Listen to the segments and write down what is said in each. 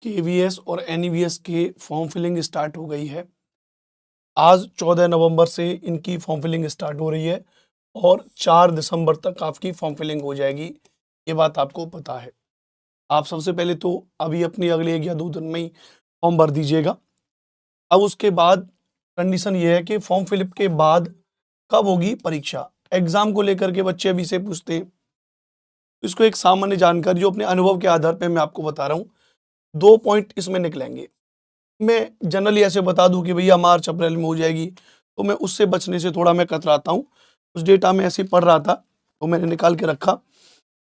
KVS और एनईवीएस के form filling start हो गई है। आज 14 नवंबर से इनकी फॉर्म फिलिंग स्टार्ट हो रही है और 4 दिसंबर तक आपकी फॉर्म फिलिंग हो जाएगी। ये बात आपको पता है। आप सबसे पहले तो अभी अपनी अगले 1 या 2 दिन में ही फॉर्म भर दीजिएगा। अब उसके बाद कंडीशन ये है कि फॉर्म फिलअप के बाद कब होगी परीक्षा। एग्जाम को लेकर के बच्चे अभी से पूछते हैं। इसको एक सामान्य जानकारी जो अपने अनुभव के आधार पर मैं आपको बता रहा हूँ। 2 पॉइंट इसमें निकलेंगे। मैं जनरली ऐसे बता दूं कि भैया मार्च अप्रैल में हो जाएगी, तो मैं उससे बचने से थोड़ा मैं कतराता हूँ। उस डेटा में ऐसे ही पढ़ रहा था तो मैंने निकाल के रखा।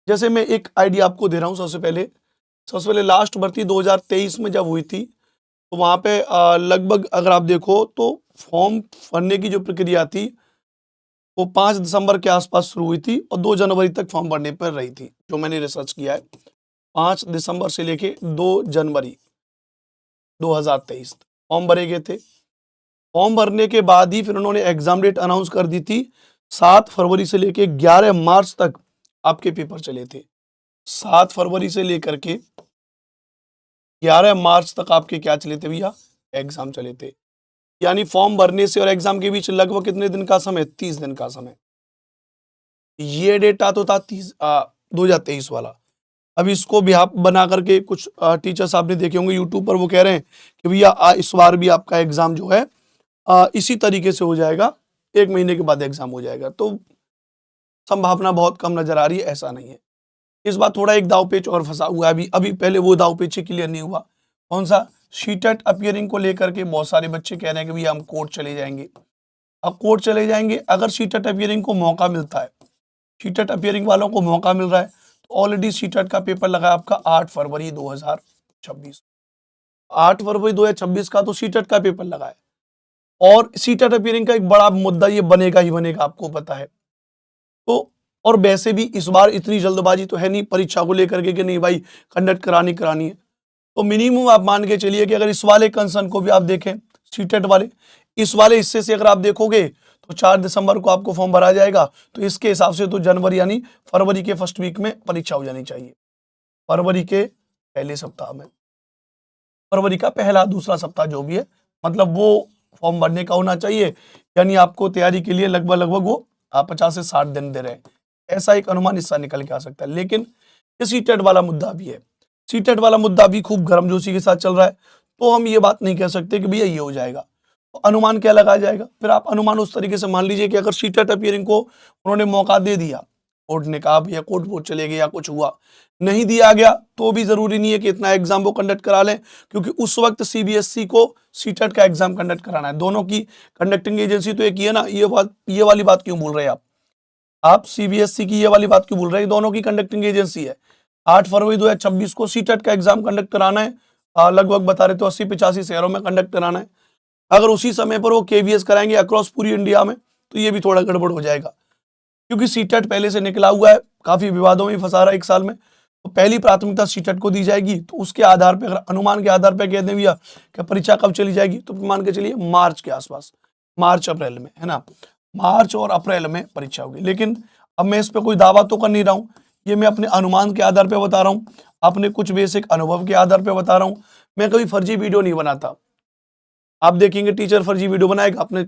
जैसे मैं एक आइडिया आपको दे रहा हूँ। सबसे पहले लास्ट भर्ती 2023 में जब हुई थी तो वहाँ पे लगभग अगर आप देखो तो फॉर्म भरने की जो प्रक्रिया थी वो 5 दिसंबर के आसपास शुरू हुई थी और 2 जनवरी तक फॉर्म भरने पर रही थी। जो मैंने रिसर्च किया है 5 दिसंबर से लेके 2 जनवरी 2023 फॉर्म भरे गए थे। फॉर्म भरने के बाद ही फिर उन्होंने एग्जाम डेट अनाउंस कर दी थी। 7 फरवरी से लेके 11 मार्च तक आपके पेपर चले थे। 7 फरवरी से लेकर के 11 मार्च तक आपके क्या चले थे भैया, एग्जाम चले थे। यानी फॉर्म भरने से और एग्जाम के बीच लगभग कितने दिन का समय, 30 दिन का समय। ये डेटा तो था 2023 वाला। अब इसको भी आप बना करके कुछ टीचर्स आपने देखे होंगे यूट्यूब पर, वो कह रहे हैं कि भैया इस बार भी आपका एग्जाम जो है इसी तरीके से हो जाएगा, 1 महीने के बाद एग्जाम हो जाएगा। तो संभावना बहुत कम नजर आ रही है, ऐसा नहीं है। इस बार थोड़ा एक दाव पेच और फंसा हुआ है। अभी पहले वो दाव पेच क्लियर नहीं हुआ। कौन सा? सीटेट अपियरिंग को लेकर के बहुत सारे बच्चे कह रहे हैं कि भैया हम कोर्ट चले जाएंगे। अब कोर्ट चले जाएंगे, अगर सीटेट अपियरिंग को मौका मिलता है, सीटेट अपियरिंग वालों को मौका मिल रहा है, तो ऑलरेडी सीटेट का पेपर लगा है आपका 8 फरवरी 2026। 8 फरवरी 2026 का तो सीटेट का पेपर लगा है और सीटेट अपियरिंग का एक बड़ा मुद्दा ये बनेगा ही बनेगा, आपको पता है। तो और वैसे भी इस बार इतनी जल्दबाजी तो है नहीं परीक्षा को लेकर के कि नहीं भाई कंडक्ट करानी है। तो मिनिमम आप मान के चलिए कि अगर इस वाले कंसर्न को भी आप देखें, सीटेट वाले इस वाले हिस्से से अगर आप देखोगे तो 4 दिसंबर को आपको फॉर्म भरा जाएगा। तो इसके हिसाब से तो जनवरी यानी फरवरी के फर्स्ट वीक में परीक्षा हो जानी चाहिए। फरवरी के पहले सप्ताह में, फरवरी का पहला दूसरा सप्ताह जो भी है, मतलब वो फॉर्म भरने का होना चाहिए। यानी आपको तैयारी के लिए लगभग वो 50 से 60 दिन दे रहे हैं। ऐसा एक अनुमान इससे निकल के आ सकता है। लेकिन ये सीटेट वाला मुद्दा भी है। सीटेट वाला मुद्दा भी खूब गर्मजोशी के साथ चल रहा है। तो हम ये बात नहीं कह सकते कि भैया ये हो जाएगा। तो अनुमान क्या लगाया जाएगा? फिर आप अनुमान उस तरीके से मान लीजिए कि अगर सीटेट अपियरिंग को उन्होंने मौका दे दिया, कोर्ट ने कहा भैया कोर्ट वोट चले गए या कुछ हुआ, नहीं दिया गया, तो भी जरूरी नहीं है कि इतना एग्जाम वो कंडक्ट करा लें, क्योंकि उस वक्त सीबीएसई को सीटेट का एग्जाम कंडक्ट कराना है। दोनों की कंडक्टिंग एजेंसी तो एक ही है ना। ये वाली बात क्यों बोल रहे हैं आप सीबीएसई की ये वाली बात क्यों बोल रहे हैं? दोनों की कंडक्टिंग एजेंसी है। 8 फरवरी 2026 को सीटेट का एग्जाम कंडक्ट कराना है। लगभग बता रहे तो 80-85 शहरों में कंडक्ट कराना है। अगर उसी समय पर वो केवीएस कराएंगे अक्रॉस पूरी इंडिया में, तो ये भी थोड़ा गड़बड़ हो जाएगा, क्योंकि सीटेट पहले से निकला हुआ है, काफी विवादों में फंसा रहा है 1 साल में। तो पहली प्राथमिकता सीटेट को दी जाएगी। तो उसके आधार पर, अगर अनुमान के आधार पर कह दें भैया कि परीक्षा कब चली जाएगी, तो मान के चलिए मार्च के आसपास, मार्च अप्रैल में, है ना। मार्च और अप्रैल में परीक्षा होगी। लेकिन अब मैं इस पर कोई दावा तो कर नहीं रहा हूँ, ये मैं अपने अनुमान के आधार पर बता रहा हूँ, अपने कुछ बेसिक अनुभव के आधार पर बता रहा हूँ। मैं कभी फर्जी वीडियो नहीं बनाता। आप देखेंगे टीचर फर्जी वीडियो बनाएगा, अपने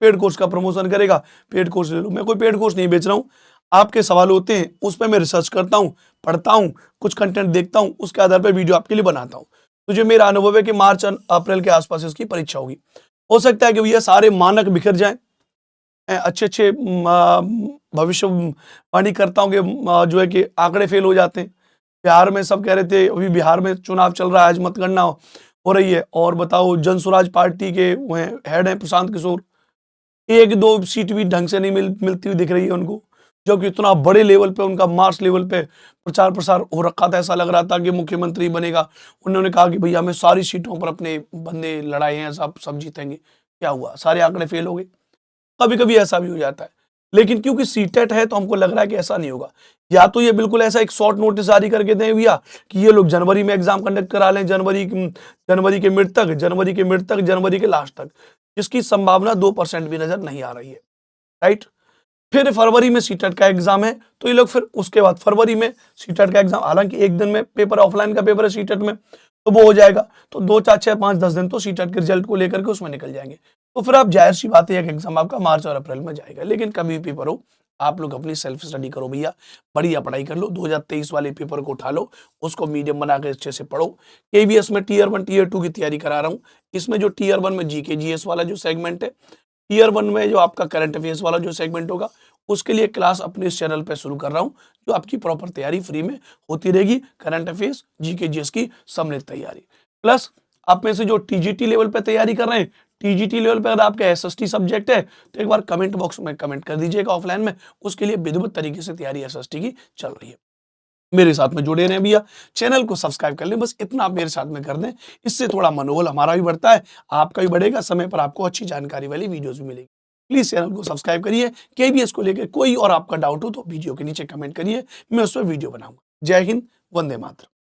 पेड कोर्स का प्रमोशन करेगा, पेड कोर्स ले लो। मैं कोई पेड कोर्स नहीं बेच रहा हूँ। आपके सवाल होते हैं, उस पर मैं रिसर्च करता हूँ, पढ़ता हूँ, कुछ कंटेंट देखता हूँ, उसके आधार पर वीडियो आपके लिए बनाता हूँ। तो जो मेरा अनुभव है कि मार्च अप्रैल के आसपास इसकी परीक्षा होगी। हो सकता है कि भैया सारे मानक बिखर जाएं, अच्छे भविष्यवाणी करता हूँ कि जो है कि आंकड़े फेल हो जाते हैं। बिहार में सब कह रहे थे, अभी बिहार में चुनाव चल रहा है, आज मतगणना हो रही है, और बताओ जन स्वराज पार्टी के हेड हैं प्रशांत किशोर, 1-2 सीट भी ढंग से नहीं मिलती हुई दिख रही है उनको, जो कि इतना बड़े लेवल पे उनका मास लेवल पे प्रचार प्रसार हो रखा था। ऐसा लग रहा था कि मुख्यमंत्री बनेगा। उन्होंने कहा कि भैया हमें सारी सीटों पर अपने बंदे लड़ाए हैं, सब जीतेंगे। क्या हुआ? सारे आंकड़े फेल हो गए। कभी कभी ऐसा भी हो जाता है। लेकिन क्योंकि सीटेट है तो हमको लग रहा है कि ऐसा नहीं होगा। या तो ये बिल्कुल ऐसा एक शॉर्ट नोटिस जारी करके दें भैया कि ये लोग जनवरी में एग्जाम कंडक्ट करा लें, जनवरी के मिड तक, जनवरी के लास्ट तक, जिसकी संभावना 2% भी नजर नहीं आ रही है। राइट। फिर फरवरी में सीटेट का एग्जाम है, तो ये लोग फिर उसके बाद फरवरी में सीटेट का एग्जाम, हालांकि 1 दिन में पेपर, ऑफलाइन का पेपर है सीटेट में, तो वो हो जाएगा। तो 2 4 6 5 10 दिन तो सीटेट के रिजल्ट को लेकर के उसमें निकल जाएंगे। तो फिर आप जाहिर सी बात है एक एग्जाम आपका मार्च और अप्रैल में जाएगा। लेकिन कभी भी पेपर हो, आप लोग अपनी सेल्फ स्टडी करो भैया, बढ़िया पढ़ाई कर लो, 2023 वाले पेपर को उठा लो, उसको मीडियम बना के अच्छे से पढ़ो। केवीएस में टीयर 1 टीयर 2 की तैयारी करा रहा हूँ। इसमें जो टीयर 1 में जीके जीएस वाला जो सेगमेंट है, टीयर 1 में जो आपका करंट अफेयर्स वाला जो सेगमेंट होगा, उसके लिए क्लास अपने इस चैनल पे शुरू कर रहा हूँ, जो आपकी प्रॉपर तैयारी फ्री में होती रहेगी। करंट अफेयर्स, जीके जीएस की सम्मिलित तैयारी, प्लस आप में से जो टीजीटी लेवल पे तैयारी कर रहे हैं, टीजीटी लेवल पे अगर आपका एसएसटी सब्जेक्ट है तो एक बार कमेंट बॉक्स में कमेंट कर दीजिएगा ऑफलाइन में, उसके लिए विधिवत तरीके से तैयारी एसएसटी की चल रही है। मेरे साथ में जुड़े रहें भैया, चैनल को सब्सक्राइब कर लें, बस इतना आप मेरे साथ में कर दें, इससे थोड़ा मनोबल हमारा भी बढ़ता है, आपका भी बढ़ेगा, समय पर आपको अच्छी जानकारी वाली वीडियोस भी मिलेगी। प्लीज चैनल को सब्सक्राइब करिए। केबीएस को लेकर कोई और आपका डाउट हो तो वीडियो के नीचे कमेंट करिए, मैं उस पर वीडियो बनाऊंगा। जय हिंद, वंदे मातरम।